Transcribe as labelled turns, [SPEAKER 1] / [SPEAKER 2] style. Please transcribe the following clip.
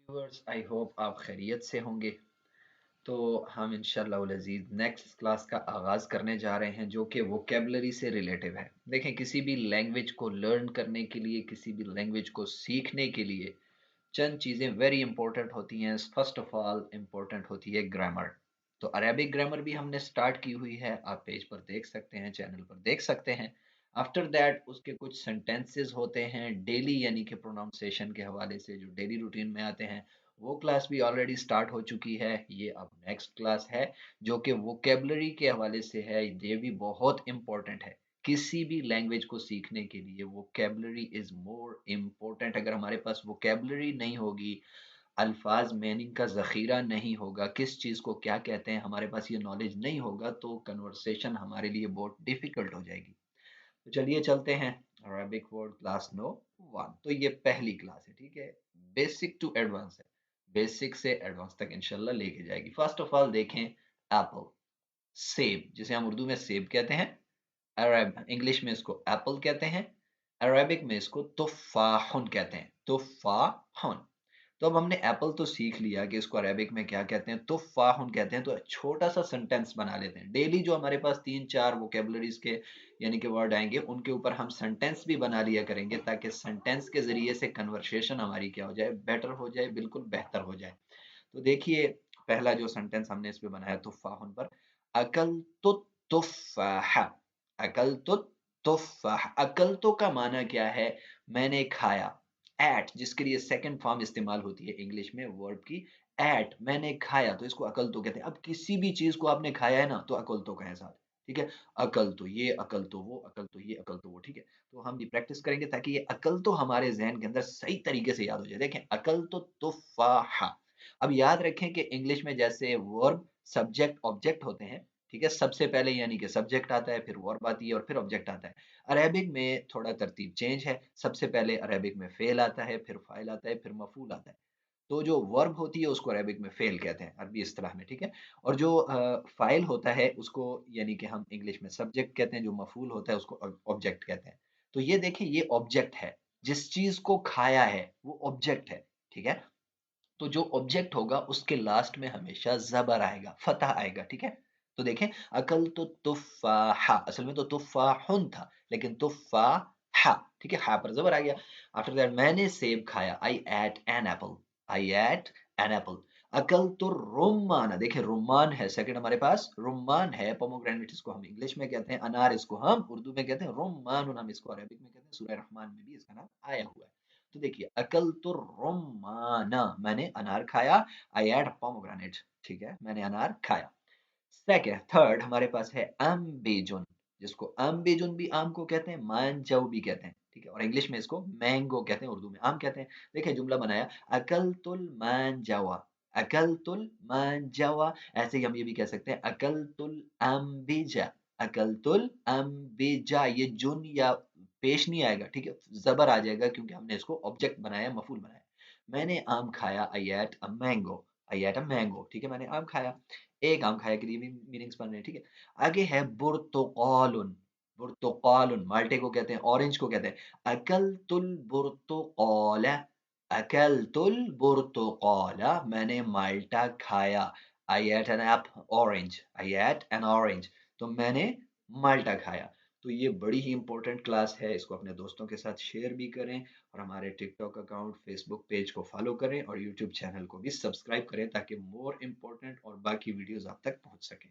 [SPEAKER 1] Viewers, I hope आप खैरियत से होंगे। तो हम इंशाल्लाह उल अज़ीज़ नेक्स्ट क्लास का आगाज़ करने जा रहे हैं जो कि वोकेबलरी से रिलेटिव है। देखें, किसी भी लैंग्वेज को लर्न करने के लिए, किसी भी लैंग्वेज को सीखने के लिए चंद चीज़ें वेरी इंपॉर्टेंट होती हैं। फर्स्ट ऑफ ऑल इम्पोर्टेंट होती है ग्रामर। तो अरेबिक ग्रामर भी हमने स्टार्ट की हुई है, आप पेज पर देख सकते हैं, चैनल पर देख सकते हैं। आफ्टर दैट उसके कुछ सेंटेंसेस होते हैं डेली, यानी कि प्रोनाउंसिएशन के हवाले से जो डेली रूटीन में आते हैं, वो क्लास भी ऑलरेडी स्टार्ट हो चुकी है। ये अब नेक्स्ट क्लास है जो कि वोकेबलरी के हवाले से है। ये भी बहुत इंपॉर्टेंट है। किसी भी लैंग्वेज को सीखने के लिए वोकेबलरी इज मोर इम्पोर्टेंट। अगर हमारे पास वोकेबलरी नहीं होगी, अल्फाज मीनिंग का ज़ख़ीरा नहीं होगा, किस चीज़ को क्या कहते हैं, हमारे पास ये नॉलेज नहीं होगा, तो कन्वर्सेशन हमारे लिए बहुत डिफ़िकल्ट हो जाएगी। तो चलिए चलते हैं अरबिक वर्ड क्लास नो 1। तो ये पहली क्लास है, ठीक है। बेसिक टू एडवांस है, बेसिक से एडवांस तक इंशाल्लाह लेके जाएगी। फर्स्ट ऑफ ऑल देखें, एप्पल, सेब, जिसे हम उर्दू में सेब कहते हैं, अरब इंग्लिश में इसको एप्पल कहते हैं, अरबिक में इसको तुफ़ाहुन कहते हैं, तुफ़ाहुन। तो अब हमने एप्पल तो सीख लिया कि इसको अरेबिक में क्या कहते हैं, तुफ़ाहुन कहते हैं। तो छोटा सा सेंटेंस बना लेते हैं। डेली जो हमारे पास 3-4 वोकेबलरीज के यानी कि वर्ड आएंगे, उनके ऊपर हम सेंटेंस भी बना लिया करेंगे, ताकि सेंटेंस के ज़रिए से कन्वर्सेशन हमारी क्या हो जाए, बेटर हो जाए, बिल्कुल बेहतर हो जाए। तो देखिए, पहला जो सेंटेंस हमने इस पे बनाया तुफ़ाहुन पर, अकलतु तुफ़ाह, अकलतु तुफ़ाह। अकलतु का माना क्या है? मैंने खाया। एट, जिसके लिए सेकंड फॉर्म इस्तेमाल होती है इंग्लिश में वर्ब की, एट, मैंने खाया, तो इसको अकलतु कहते हैं। अब किसी भी चीज़ को आपने खाया है ना, तो अकलतु का है साथ, ठीक है? अकलतु ये, अकलतु वो, अकलतु ये, अकलतु वो, ठीक है? तो हम भी प्रैक्टिस करेंगे ताकि ये अकलतु हमारे ज़हन के अंदर सही तरीके से याद हो जाए। देखें, अकलतु तुफ़ाह। अब याद रखें कि इंग्लिश में जैसे वर्ब, सब्जेक्ट, ऑब्जेक्ट होते हैं, ठीक है? सबसे पहले यानी कि सब्जेक्ट आता है, फिर वर्ब आती है और फिर ऑब्जेक्ट आता है। अरेबिक में थोड़ा तरतीब चेंज है। सबसे पहले अरेबिक में फ़ेल आता है, फिर फ़ाइल आता है, फिर मफ़ूल आता है। तो जो वर्ब होती है उसको अरेबिक में फ़ेल कहते हैं, अरबी इस्तिलाह में, ठीक है? और जो फ़ाइल होता है उसको यानी कि हम इंग्लिश में सब्जेक्ट कहते हैं, जो मफ़ूल होता है उसको ऑब्जेक्ट कहते हैं। तो ये देखिए, ये ऑब्जेक्ट है। जिस चीज़ को खाया है वो ऑब्जेक्ट है, ठीक है? तो जो ऑब्जेक्ट होगा उसके लास्ट में हमेशा ज़बर आएगा, फ़तह आएगा, ठीक है? तो देखें, अकलतु तुफ़ाह, असल में तो तुफ़ाहुन था, लेकिन तुफ़ाह, ठीक है? हा पर ज़बर आ गया। आफ्टर दैट मैंने सेब खाया, I ate N Apple, I ate N Apple. अकलतु रुम्माना, देखिए रुम्मान है, सेकंड हमारे पास रुम्मान है। पोमोग्रेनेट इसको हम इंग्लिश में कहते हैं, अनार इसको हम उर्दू में कहते हैं, रुम्मानुन हम इसको अरबिक में कहते हैं। सूरह रहमान में भी इसका नाम आया हुआ है। तो देखिए, अकलतु रुम्माना, मैंने अनार खाया। आई एट पोमोग्रेनेट, ठीक है? मैंने अनार खाया। सेकंड, थर्ड हमारे पास है अम्बेजुन, जिसको अम्बेजुन भी आम को कहते हैं, मांजाऊ भी कहते हैं, ठीक है? और इंग्लिश में इसको मैंगो कहते हैं, उर्दू में आम कहते हैं। देखिए, जुमला बनाया, अकलतुल मांजावा, अकलतुल मांजावा। ऐसे ही हम ये भी कह सकते हैं, अकलतुल अम्बिजा, अकलतुल अम्बिजा। ये जुन या पेश नहीं आएगा, ठीक है? ज़बर आ जाएगा क्योंकि हमने इसको ऑब्जेक्ट बनाया, मफूल बनाया। मैंने आम खाया, I ate a mango, I ate a mango, ठीक है? मैंने आम खाया। एक आम खाया के लिए भी मीनिंग्स बन रहे हैं, ठीक है? आगे है बुर्तुकालुन, बुर्तुकालुन माल्टे को कहते हैं, ऑरेंज को कहते हैं। अकलतुल बुर्तुकाला, अकलतुल बुर्तुकाला, मैंने माल्टा खाया। आई एट एन एप orange, I ate an orange, तो मैंने माल्टा खाया। तो ये बड़ी ही इंपॉर्टेंट क्लास है, इसको अपने दोस्तों के साथ शेयर भी करें, और हमारे टिकटॉक अकाउंट, फेसबुक पेज को फॉलो करें, और यूट्यूब चैनल को भी सब्सक्राइब करें, ताकि मोर इम्पोर्टेंट और बाकी वीडियोस आप तक पहुंच सकें।